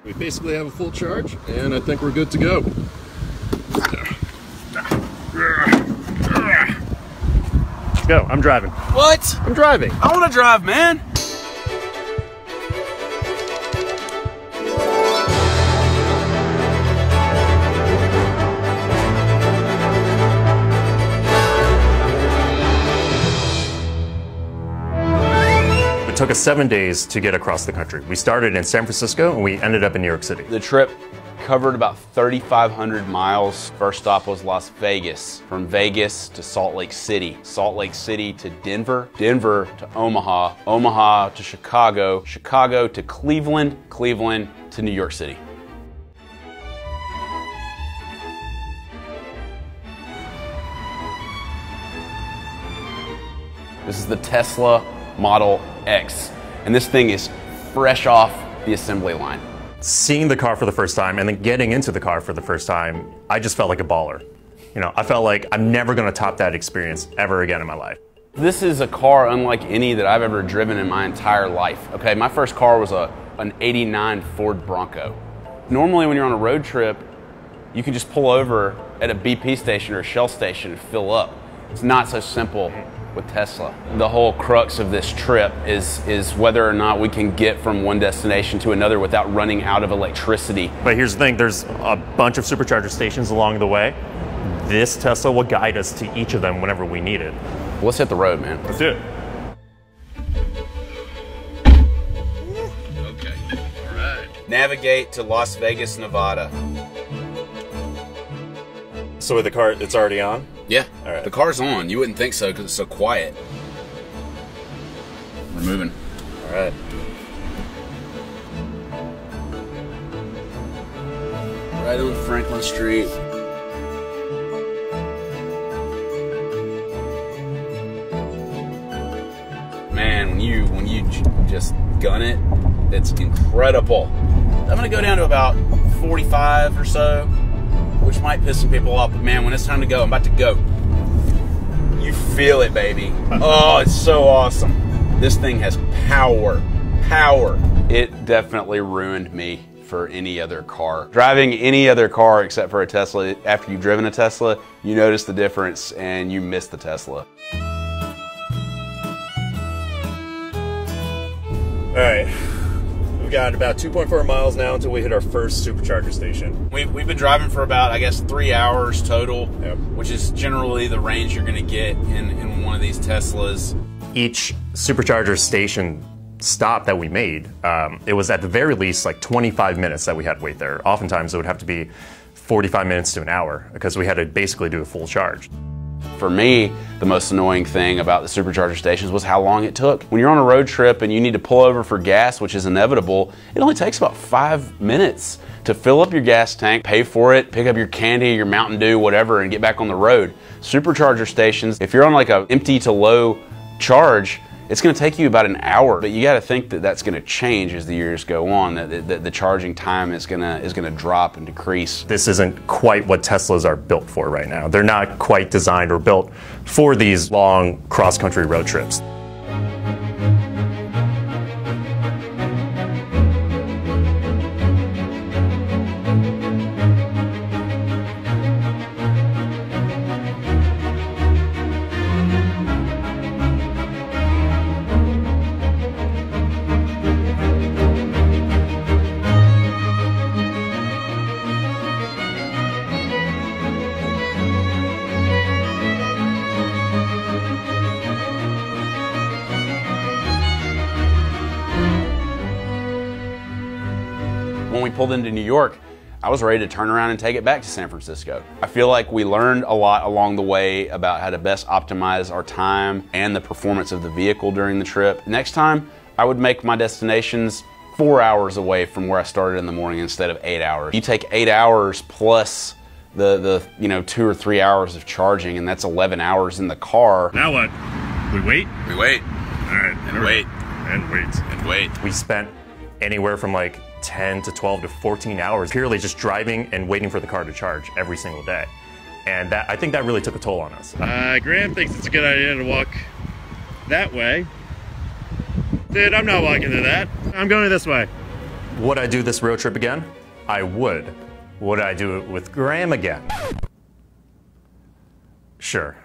We basically have a full charge, and I think we're good to go. Go, I'm driving. What? I'm driving. I want to drive, man. It took us 7 days to get across the country. We started in San Francisco and we ended up in New York City. The trip covered about 3,500 miles. First stop was Las Vegas. From Vegas to Salt Lake City. Salt Lake City to Denver. Denver to Omaha. Omaha to Chicago. Chicago to Cleveland. Cleveland to New York City. This is the Tesla Model X, and this thing is fresh off the assembly line. Seeing the car for the first time and then getting into the car for the first time, I just felt like a baller. You know, I felt like I'm never gonna top that experience ever again in my life. This is a car unlike any that I've ever driven in my entire life. Okay, my first car was an '89 Ford Bronco. Normally when you're on a road trip, you can just pull over at a BP station or a Shell station and fill up. It's not so simple with Tesla. The whole crux of this trip is whether or not we can get from one destination to another without running out of electricity. But here's the thing, there's a bunch of supercharger stations along the way. This Tesla will guide us to each of them whenever we need it. Let's hit the road, man. Let's do it. Okay, all right. Navigate to Las Vegas, Nevada. So with the car, it's already on? Yeah, all right. The car's on. You wouldn't think so because it's so quiet. We're moving. All right. Right on Franklin Street. Man, when you just gun it, it's incredible. I'm gonna go down to about 45 or so, which might piss some people off, but man, when it's time to go, I'm about to go. You feel it, baby. Oh, it's so awesome. This thing has power. Power. It definitely ruined me for any other car. Driving any other car except for a Tesla, after you've driven a Tesla, you notice the difference and you miss the Tesla. All right. We've got about 2.4 miles now until we hit our first supercharger station. We've been driving for about, I guess, 3 hours total, Yep. which is generally the range you're gonna get in one of these Teslas. Each supercharger station stop that we made, it was at the very least like 25 minutes that we had to wait there. Oftentimes it would have to be 45 minutes to an hour because we had to basically do a full charge. For me, the most annoying thing about the supercharger stations was how long it took. When you're on a road trip and you need to pull over for gas, which is inevitable, it only takes about 5 minutes to fill up your gas tank, pay for it, pick up your candy, your Mountain Dew, whatever, and get back on the road. Supercharger stations, if you're on like a empty to low charge, it's gonna take you about an hour, but you gotta think that that's gonna change as the years go on, that the charging time is gonna drop and decrease. This isn't quite what Teslas are built for right now. They're not quite designed or built for these long cross-country road trips. When we pulled into New York, I was ready to turn around and take it back to San Francisco. I feel like we learned a lot along the way about how to best optimize our time and the performance of the vehicle during the trip. Next time, I would make my destinations 4 hours away from where I started in the morning instead of 8 hours. You take 8 hours plus the 2 or 3 hours of charging, and that's 11 hours in the car. Now what? We wait? We wait. All right. And wait. And wait. And wait. We spent anywhere from like 10 to 12 to 14 hours purely just driving and waiting for the car to charge every single day. And I think that really took a toll on us. Graham thinks it's a good idea to walk that way. Dude, I'm not walking to that. I'm going this way. Would I do this road trip again? I would. Would I do it with Graham again? Sure.